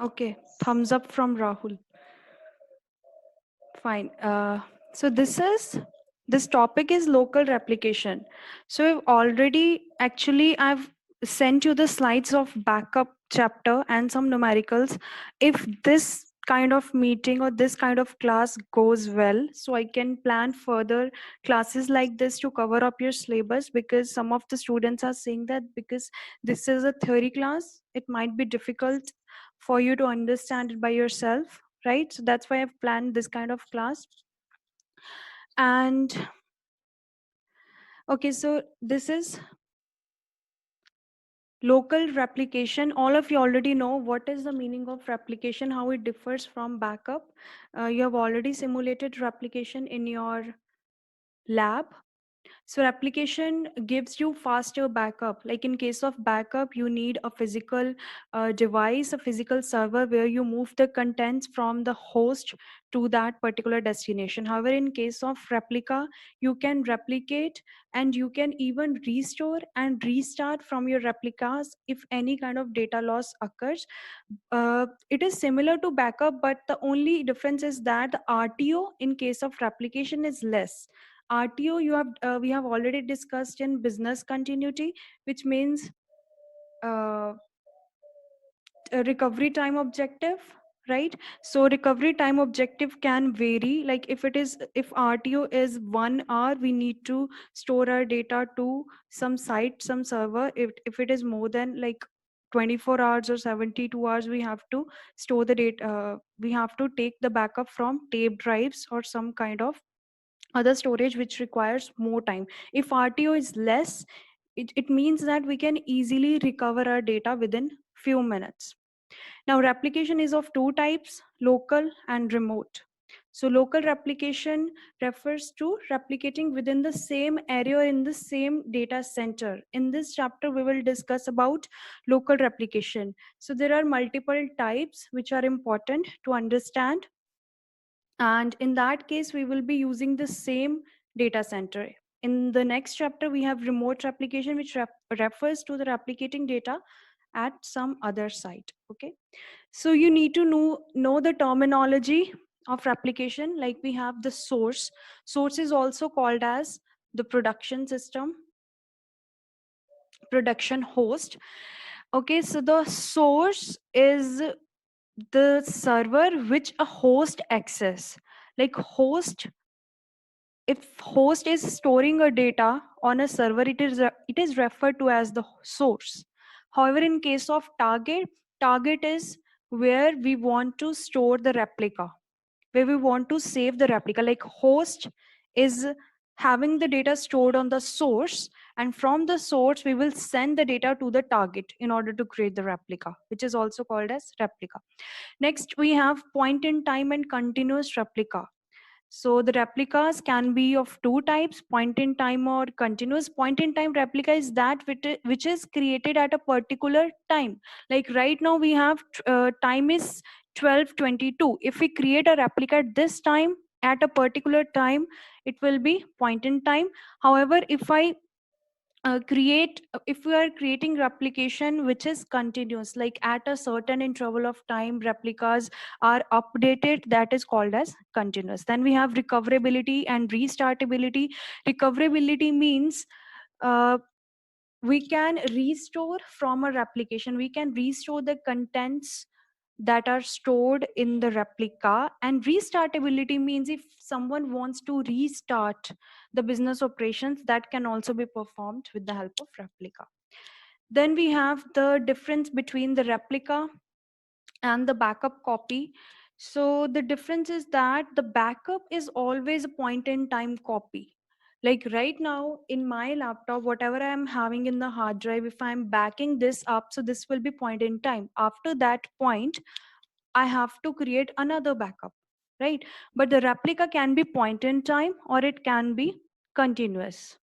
Okay, thumbs up from Rahul. Fine. So this topic is local replication. So I've already actually I've sent you the slides of backup chapter and some numericals. If this kind of meeting or this kind of class goes well, so I can plan further classes like this to cover up your syllabus, because some of the students are saying that because this is a theory class, it might be difficult for you to understand it by yourself, right? So that's why I've planned this kind of class. And okay, so this is local replication. All of you already know what is the meaning of replication, how it differs from backup. You have already simulated replication in your lab. So replication gives you faster backup. Like in case of backup, you need a physical device, a physical server where you move the contents from the host to that particular destination. However, in case of replica, you can replicate and you can even restore and restart from your replicas if any kind of data loss occurs. It is similar to backup, but the only difference is that the RTO in case of replication is less. RTO we have already discussed in business continuity, which means uh, a recovery time objective, right? So recovery time objective can vary. Like if RTO is 1 hour, we need to store our data to some site, some server. If it is more than like 24 hours or 72 hours, we have to store the data. We have to take the backup from tape drives or some kind of other storage which requires more time. If RTO is less, it means that we can easily recover our data within few minutes. Now replication is of two types, local and remote. So local replication refers to replicating within the same area or in the same data center. In this chapter we will discuss about local replication. So there are multiple types which are important to understand, and in that case we will be using the same data center. In the next chapter we have remote replication, which refers to the replicating data at some other site. Okay, so you need to know the terminology of replication. Like we have the source is also called as the production system, production host. Okay, so the source is the server which a host access. Like host, if host is storing a data on a server, it is referred to as the source. However, in case of target is where we want to store the replica, where we want to save the replica. Like host is having the data stored on the source, and from the source we will send the data to the target in order to create the replica, which is also called as replica. Next we have point in time and continuous replica. So the replicas can be of two types, point in time or continuous. Point in time replica is that which is created at a particular time. Like right now we have time is 12:22. If we create a replica at this time, at a particular time, it will be point in time. However, if we are creating replication which is continuous, like at a certain interval of time replicas are updated, that is called as continuous. Then we have recoverability and restartability. Recoverability means uh, we can restore from a replication, we can restore the contents that are stored in the replica. And restartability means if someone wants to restart the business operations, that can also be performed with the help of replica. Then we have the difference between the replica and the backup copy. So the difference is that the backup is always a point in time copy. Like right now in my laptop, whatever I'm having in the hard drive, if I'm backing this up, so this will be point in time. After that point, I have to create another backup, right? But the replica can be point in time or it can be continuous.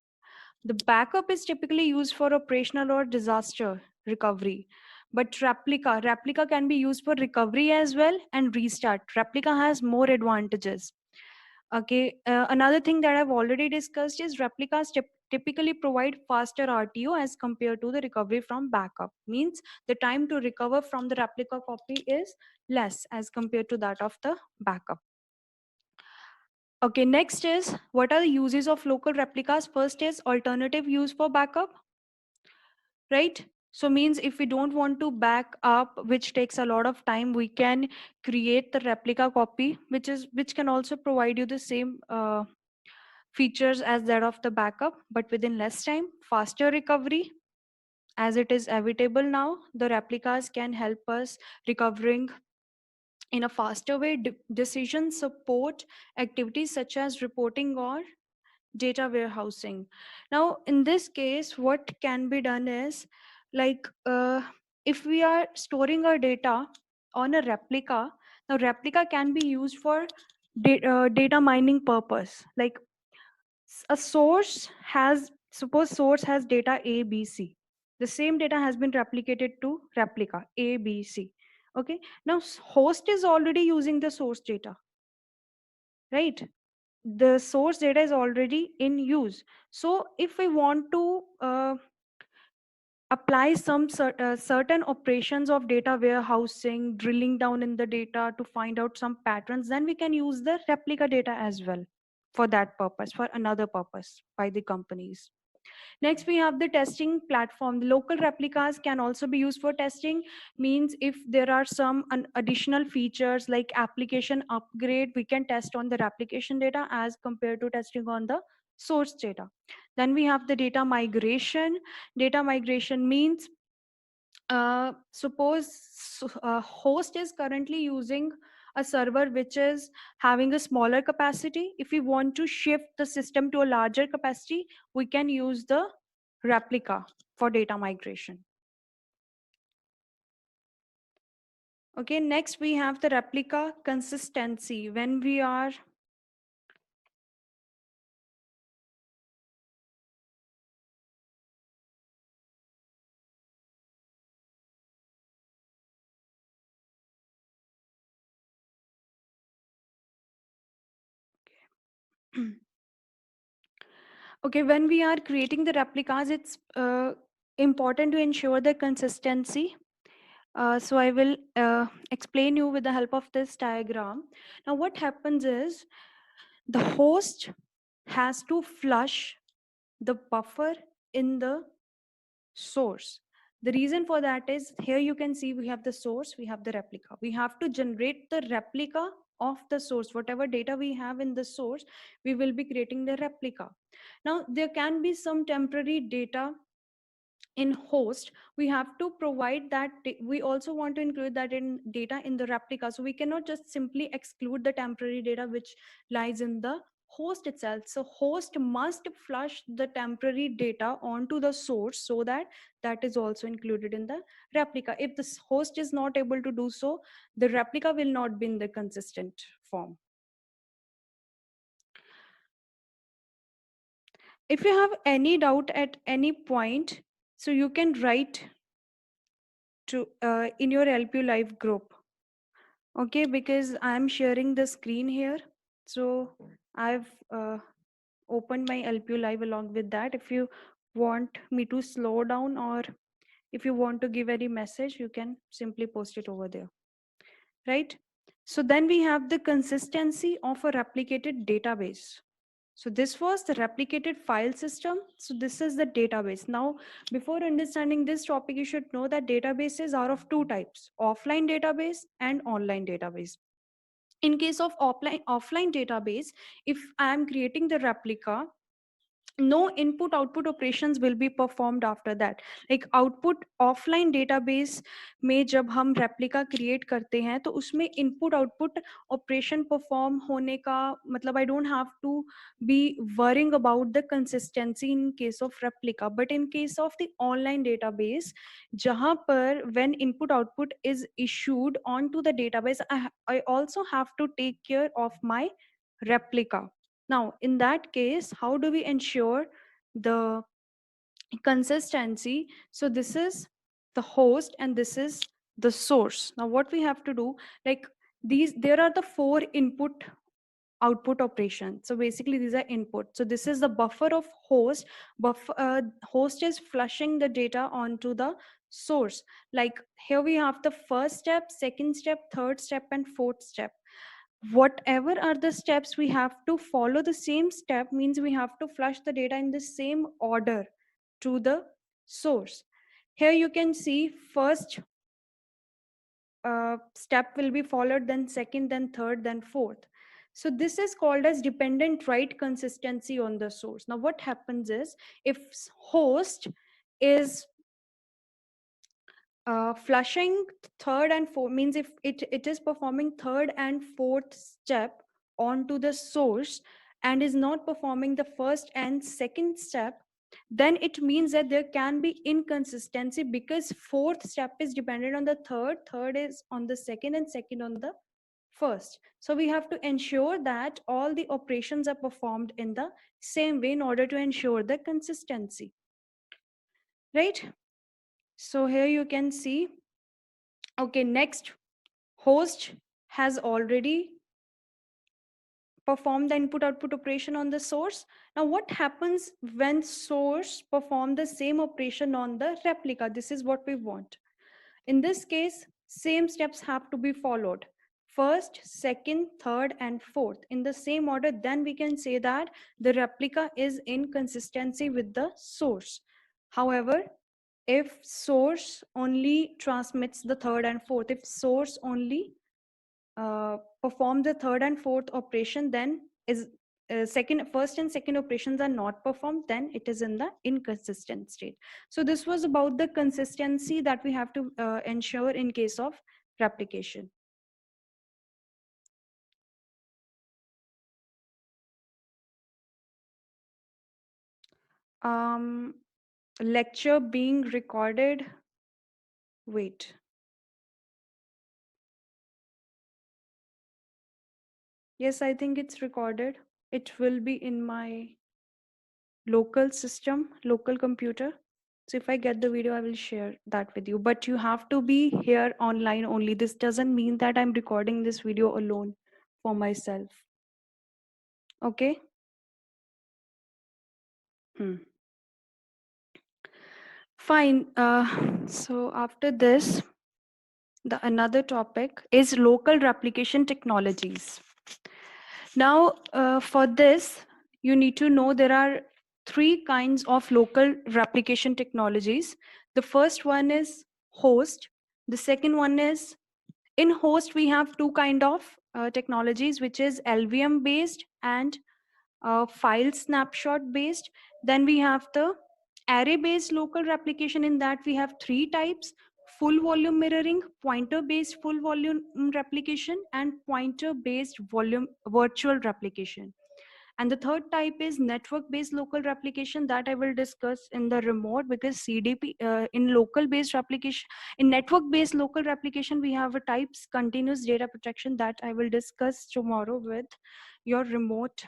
The backup is typically used for operational or disaster recovery. But replica can be used for recovery as well and restart. Replica has more advantages. Okay, another thing that I've already discussed is replicas typically provide faster RTO as compared to the recovery from backup. Means the time to recover from the replica copy is less as compared to that of the backup. Okay, next is what are the uses of local replicas? First is alternative use for backup, right? So means if we don't want to back up, which takes a lot of time, we can create the replica copy, which can also provide you the same features as that of the backup, but within less time. Faster recovery, as it is inevitable now, the replicas can help us recovering in a faster way. Decision support activities such as reporting or data warehousing. Now in this case, what can be done is, like if we are storing our data on a replica, now replica can be used for data mining purpose. Like a source has, suppose source has data A B C, the same data has been replicated to replica A B C. Okay, now host is already using the source data, right? The source data is already in use. So if we want to apply some certain operations of data warehousing, drilling down in the data to find out some patterns, then we can use the replica data as well for that purpose, for another purpose by the companies. Next, we have the testing platform. The local replicas can also be used for testing. Means if there are some additional features like application upgrade, we can test on the replication data as compared to testing on the source data. Then we have the data migration. Data migration means suppose a host is currently using a server which is having a smaller capacity. If we want to shift the system to a larger capacity, we can use the replica for data migration. Okay, next we have the replica consistency. When we are okay, when we are creating the replicas, it's important to ensure the consistency. So I will explain you with the help of this diagram. Now what happens is the host has to flush the buffer in the source. The reason for that is, here you can see we have the source, we have the replica. We have to generate the replica of the source. Whatever data we have in the source, we will be creating the replica. Now there can be some temporary data in host. We have to provide that. We also want to include that in data in the replica, so we cannot just simply exclude the temporary data which lies in the host itself. So host must flush the temporary data onto the source so that that is also included in the replica. If this host is not able to do so, the replica will not be in the consistent form. If you have any doubt at any point, so you can write to in your LPU live group. Okay, because I'm sharing the screen here, so I've opened my LPU live along with that. If you want me to slow down, or if you want to give any message, you can simply post it over there, right? So then we have the consistency of a replicated database. So this was the replicated file system. So this is the database. Now, before understanding this topic, you should know that databases are of two types: offline database and online database. In case of offline database, if I am creating the replica, no input output operations will be performed after that. Like output offline database में जब हम replica create करते हैं तो उसमें input output operation perform होने का मतलब I don't have to be worrying about the consistency in case of replica. But in case of the online database, जहाँ पर when input output is issued onto the database, I also have to take care of my replica. Now, in that case, how do we ensure the consistency? So this is the host and this is the source. Now, what we have to do, like there are the four input output operation. So basically these are input. So this is the buffer of host. Host is flushing the data onto the source. Like here we have the first step, second step, third step, and fourth step. Whatever are the steps, we have to follow the same step, means we have to flush the data in the same order to the source. Here you can see first step will be followed, then second, then third, then fourth. So this is called as dependent write consistency on the source. Now what happens is, if host is flushing third and fourth, means if it is performing third and fourth step onto the source and is not performing the first and second step, then it means that there can be inconsistency, because fourth step is dependent on the third, third is on the second, and second on the first. So we have to ensure that all the operations are performed in the same way in order to ensure the consistency, right? So here you can see, okay, next, host has already performed the input output operation on the source. Now what happens when source perform the same operation on the replica? This is what we want. In this case, same steps have to be followed: first, second, third, and fourth in the same order. Then we can say that the replica is in consistency with the source. However, if source only transmits the third and fourth, if source only perform the third and fourth operation, then is first and second operations are not performed, then it is in the inconsistent state. So this was about the consistency that we have to ensure in case of replication. Lecture being recorded. Wait. Yes, I think it's recorded. It will be in my local system, local computer. So if I get the video, I will share that with you. But you have to be here online only. This doesn't mean that I'm recording this video alone for myself. Okay? Fine. So after this, the another topic is local replication technologies. Now, for this, you need to know there are three kinds of local replication technologies. The first one is host. The second one is, in host we have two kind of technologies, which is LVM based and file snapshot based. Then we have the array based local replication. In that we have three types: full volume mirroring, pointer based full volume replication, and pointer based volume virtual replication. And the third type is network based local replication, that I will discuss in the remote, because CDP in local based replication, in network based local replication, we have a types continuous data protection, that I will discuss tomorrow with your remote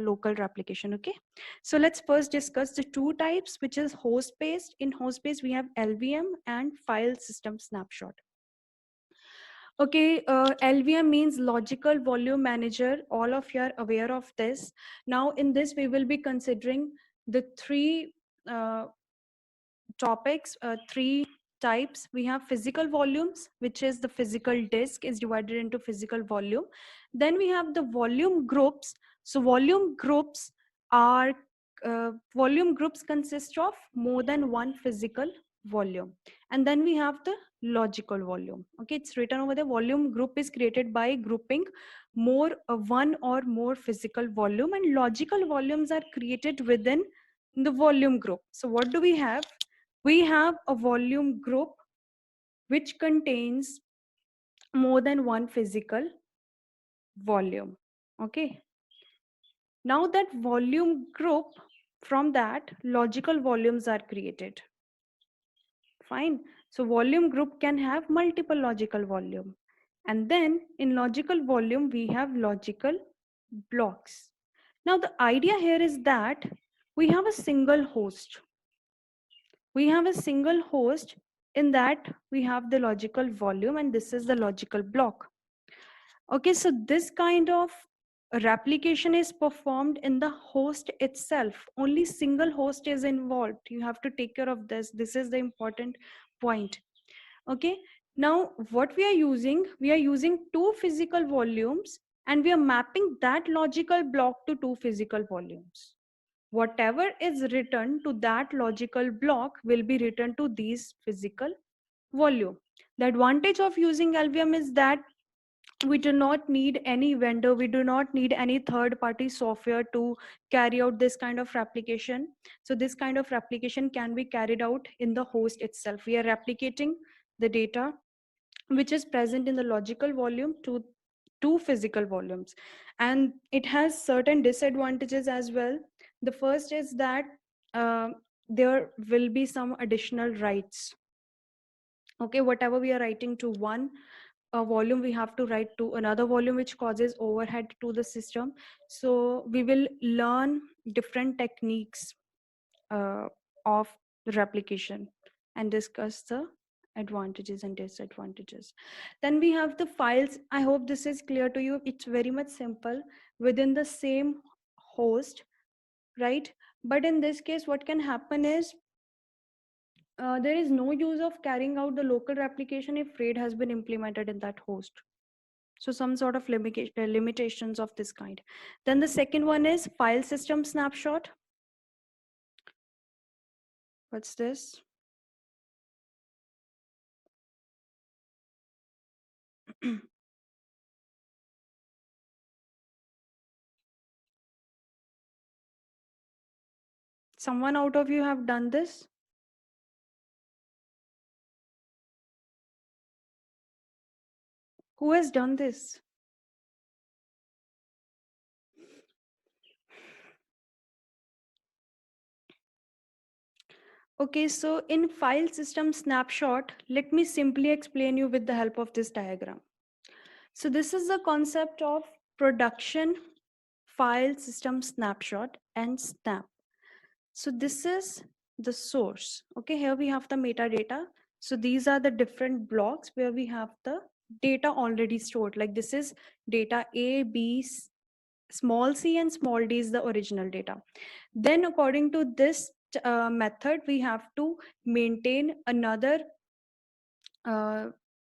local replication. Okay, so let's first discuss the two types, which is host based. In host based we have LVM and file system snapshot. Okay, LVM means logical volume manager. All of you are aware of this. Now in this we will be considering the three topics, three types. We have physical volumes, which is the physical disk is divided into physical volume. Then we have the volume groups. So volume groups consist of more than one physical volume. And then we have the logical volume. Okay, it's written over there. Volume group is created by grouping one or more physical volume, and logical volumes are created within the volume group. So what do we have? We have a volume group which contains more than one physical volume. Okay. Now that volume group, from that logical volumes are created. Fine. So volume group can have multiple logical volume. And then in logical volume, we have logical blocks. Now the idea here is that we have a single host. We have a single host. In that we have the logical volume, and this is the logical block. Okay, so this kind of replication is performed in the host itself. Only single host is involved. You have to take care of this. This is the important point. Okay. Now, what we are using two physical volumes, and we are mapping that logical block to two physical volumes. Whatever is written to that logical block will be written to these physical volume. The advantage of using LVM is that we do not need any vendor, we do not need any third party software to carry out this kind of replication. So this kind of replication can be carried out in the host itself. We are replicating the data which is present in the logical volume to two physical volumes, and it has certain disadvantages as well. The first is that uh, there will be some additional writes. Okay, whatever we are writing to one volume, we have to write to another volume, which causes overhead to the system. So we will learn different techniques uh, of the replication and discuss the advantages and disadvantages. Then we have the files. I hope this is clear to you. It's very much simple within the same host, right? But in this case, what can happen is there is no use of carrying out the local replication if RAID has been implemented in that host. So some sort of limitations of this kind. Then the second one is file system snapshot. What's this? Someone out of you have done this? Who has done this? Okay, so in file system snapshot, let me simply explain you with the help of this diagram. So this is the concept of production file system snapshot and snap. So this is the source. Okay, here we have the metadata. So these are the different blocks where we have the data already stored. Like this is data A, B, small c, and small d is the original data. Then according to this method, we have to maintain another uh,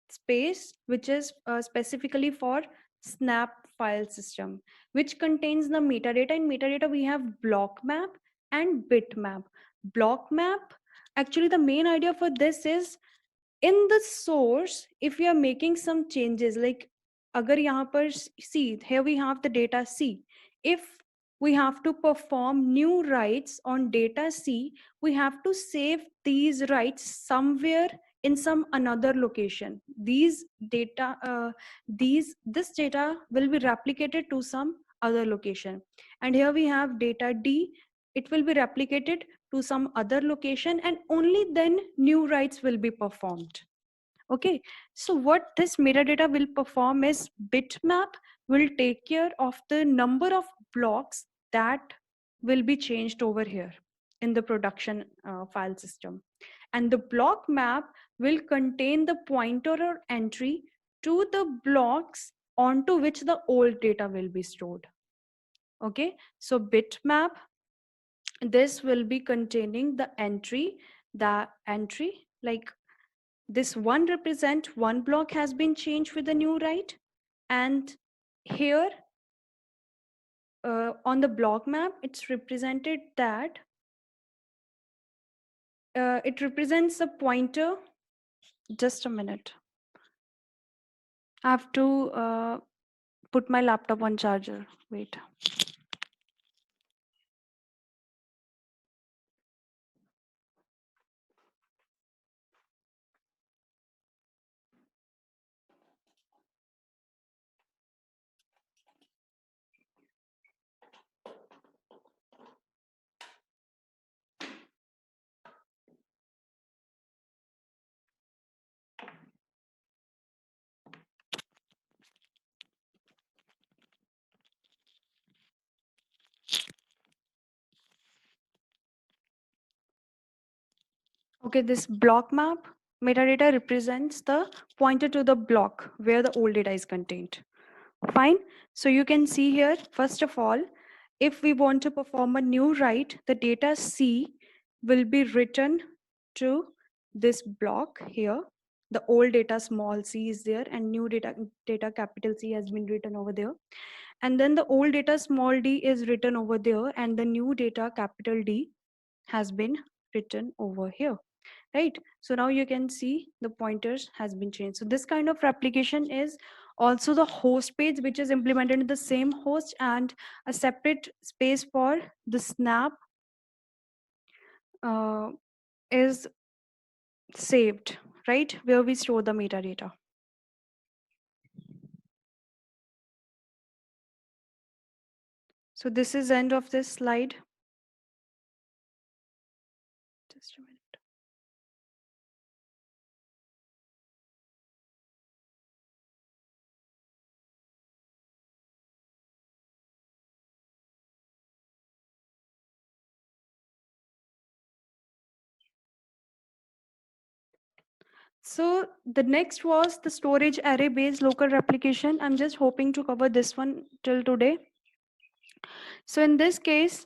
space which is specifically for snap file system, which contains the metadata. In metadata we have block map and bitmap. Block map, actually the main idea for this is in the source, if we are making some changes, like agar yahan par see, here we have the data c. If we have to perform new writes on data c, we have to save these writes somewhere in some another location. These data this data will be replicated to some other location, and here we have data d. It will be replicated to some other location, and only then new writes will be performed. Okay, so what this metadata will perform is bitmap will take care of the number of blocks that will be changed over here in the production file system, and the block map will contain the pointer or entry to the blocks onto which the old data will be stored. Okay, so bitmap, this will be containing the entry like this one represent one block has been changed with the new write, and here on the block map it's represented that it represents a pointer. Just a minute, I have to put my laptop on charger. Wait. Okay, this block map metadata represents the pointer to the block where the old data is contained. Fine. So you can see here, first of all, if we want to perform a new write, the data C will be written to this block here. The old data small c is there and new data capital C has been written over there. And then the old data small d is written over there and the new data capital D has been written over here, right? So now you can see the pointers has been changed. So this kind of replication is also the host page, which is implemented in the same host, and a separate space for the snap uh, is saved, right, where we store the metadata. So this is end of this slide. Just a minute. So the next was the storage array based local replication. I'm just hoping to cover this one till today. So in this case,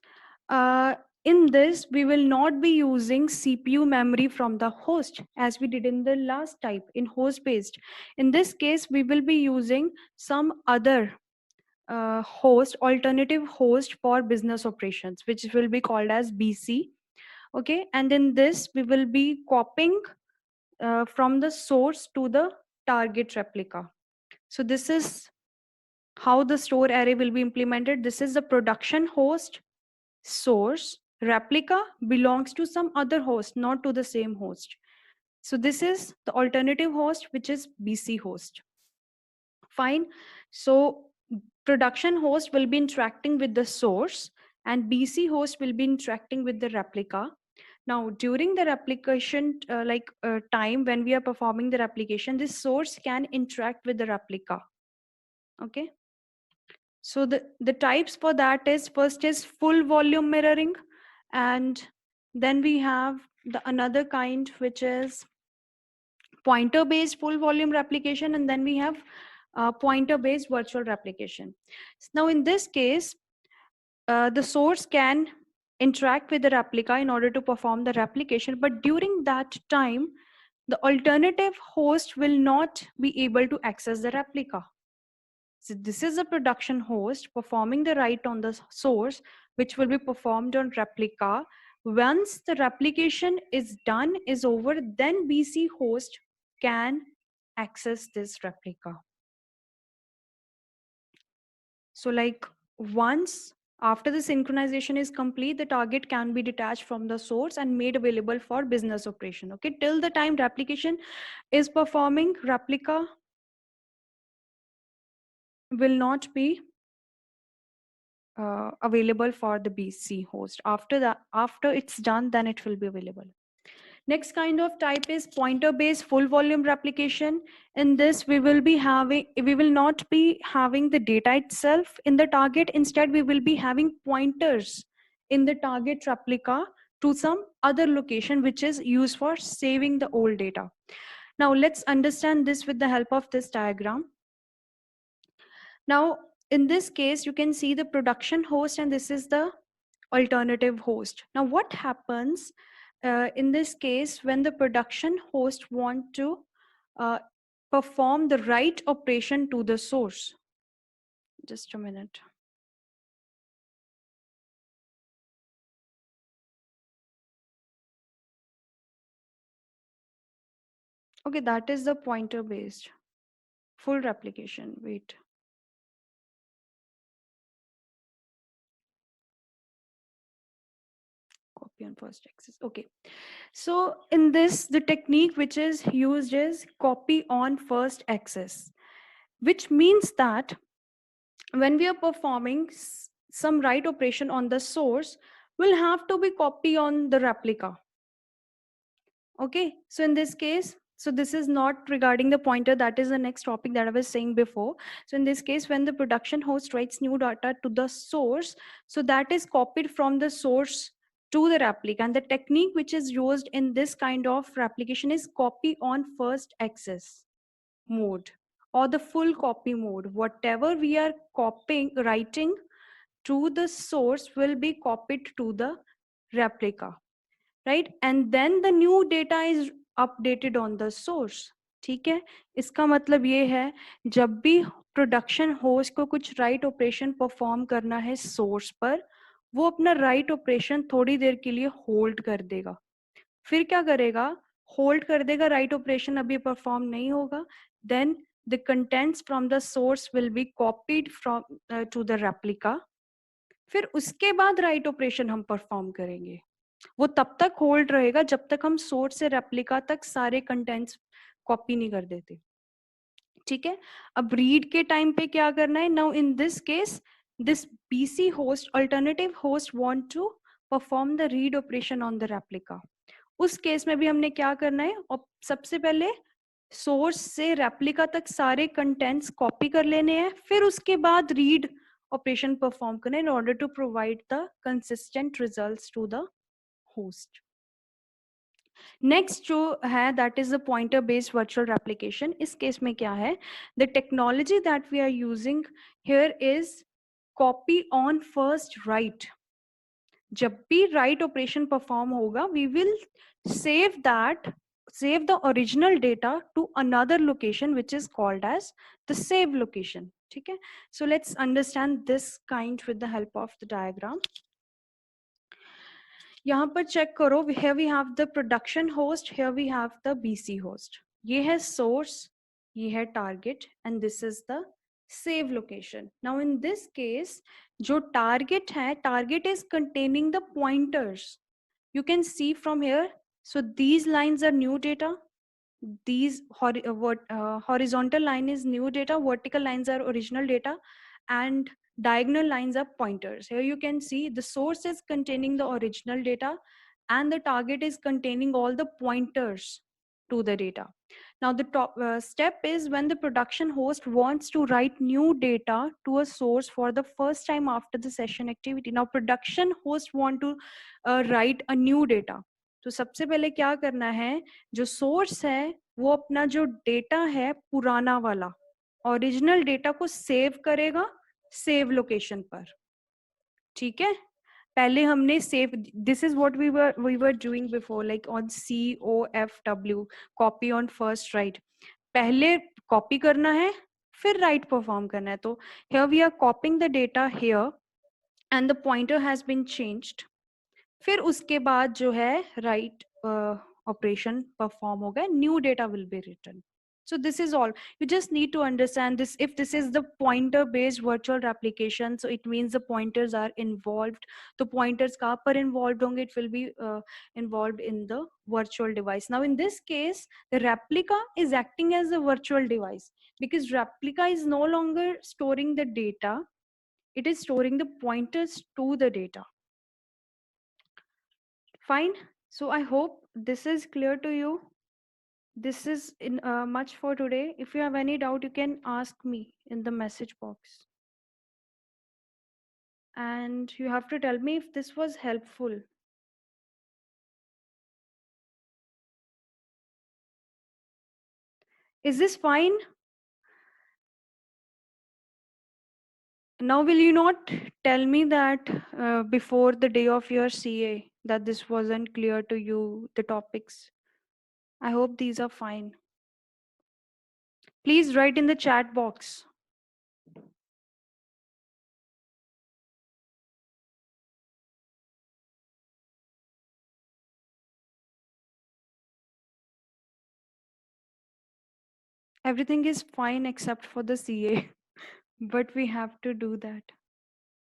in this, we will not be using CPU memory from the host as we did in the last type in host based. In this case, we will be using some other alternative host for business operations, which will be called as BC. Okay, and in this, we will be copying from the source to the target replica. So this is how the store array will be implemented. This is the production host. Source replica belongs to some other host, not to the same host. So this is the alternative host, which is BC host. Fine. So production host will be interacting with the source and BC host will be interacting with the replica. Now, during the replication time when we are performing the replication, this source can interact with the replica. Okay. So the types for that is, first is full volume mirroring, and then we have the another kind which is pointer based full volume replication, and then we have pointer based virtual replication. Now in this case, the source can interact with the replica in order to perform the replication, but during that time the alternative host will not be able to access the replica. So this is a production host performing the write on the source, which will be performed on replica. Once the replication is done, is over, then BC host can access this replica. So like once after the synchronization is complete, the target can be detached from the source and made available for business operation. Okay, till the time replication is performing, replica will not be available for the BC host. After that, after it's done, then it will be available. Next kind of type is pointer based full volume replication. In this, we will not be having the data itself in the target. Instead, we will be having pointers in the target replica to some other location, which is used for saving the old data. Now let's understand this with the help of this diagram. Now, in this case, you can see the production host and this is the alternative host. Now, what happens in this case when the production host want to uh, perform the write operation to the source? Just a minute. Okay, that is the pointer based full replication. Wait. Copy on first access. Okay. So in this, the technique which is used is copy on first access, which means that when we are performing some write operation on the source, will have to be copy on the replica. Okay, so in this case, so this is not regarding the pointer, that is the next topic that I was saying before. So in this case, when the production host writes new data to the source, so that is copied from the source to the replica, and the technique which is used in this kind of replication is copy on first access mode. or the full copy mode. Whatever we are writing to the source will be copied to the replica, right? And then the new data is updated on the source. ठीक है, इसका मतलब ये है जब भी production host को कुछ राइट ऑपरेशन परफॉर्म करना है सोर्स पर, वो अपना राइट ऑपरेशन थोड़ी देर के लिए होल्ड कर देगा, फिर क्या करेगा, होल्ड कर देगा, राइट ऑपरेशन अभी परफॉर्म नहीं होगा, then the contents from the source will be copied from to the replica, फिर उसके बाद राइट ऑपरेशन हम परफॉर्म करेंगे। वो तब तक होल्ड रहेगा जब तक हम सोर्स से रेप्लिका तक सारे कंटेंट्स कॉपी नहीं कर देते। ठीक है, अब रीड के टाइम पे क्या करना है, now in this case this BC host alternative host want to perform the read operation on the replica. उस केस में भी हमने क्या करना है, और सबसे पहले सोर्स से रेप्लिका तक सारे कंटेंट्स कॉपी कर लेने हैं, फिर उसके बाद रीड ऑपरेशन परफॉर्म करना है in order to provide the consistent results to the host. Next जो है that is the pointer based virtual replication. इस केस में क्या है, the technology that we are using here is copy on first write. जब भी write operation perform होगा we will save the original data to another location which is called as the save location. ठीक है, so let's understand this kind with the help of the diagram. यहाँ पर check करो, here we have the production host, here we have the BC host. ये है source, ये है target, and this is the save location. Now in this case, जो target है, target is containing the pointers. You can see from here, so these lines are new data, these horizontal line is new data, vertical lines are original data, and diagonal lines are pointers. Here you can see the source is containing the original data and the target is containing all the pointers to the data. Now the top step is when the production host wants to write new data to a source for the first time after the session activity. Now production host want to write a new data. तो सबसे पहले क्या करना है, जो source है वो अपना जो डेटा है पुराना वाला ओरिजिनल डेटा को सेव करेगा सेव लोकेशन पर। ठीक है, पहले हमने save, this is what we were doing before, like on COFW, copy on first write. पहले कॉपी करना है फिर राइट परफॉर्म करना है। तो here we are copying the data here and the pointer has been changed, फिर उसके बाद जो है राइट ऑपरेशन परफॉर्म होगा, new data will be written. So this is all. You just need to understand this. If this is the pointer based virtual replication, so it means the pointers are involved. तो pointers कहाँ पर involved होंगे? It will be involved in the virtual device. Now in this case, the replica is acting as a virtual device because replica is no longer storing the data. It is storing the pointers to the data. Fine. So I hope this is clear to you. This is in much for today. If you have any doubt, you can ask me in the message box. And you have to tell me if this was helpful. Is this fine? Now, will you not tell me that before the day of your CA that this wasn't clear to you, the topics? I hope these are fine. Please write in the chat box. Everything is fine except for the CA, but we have to do that.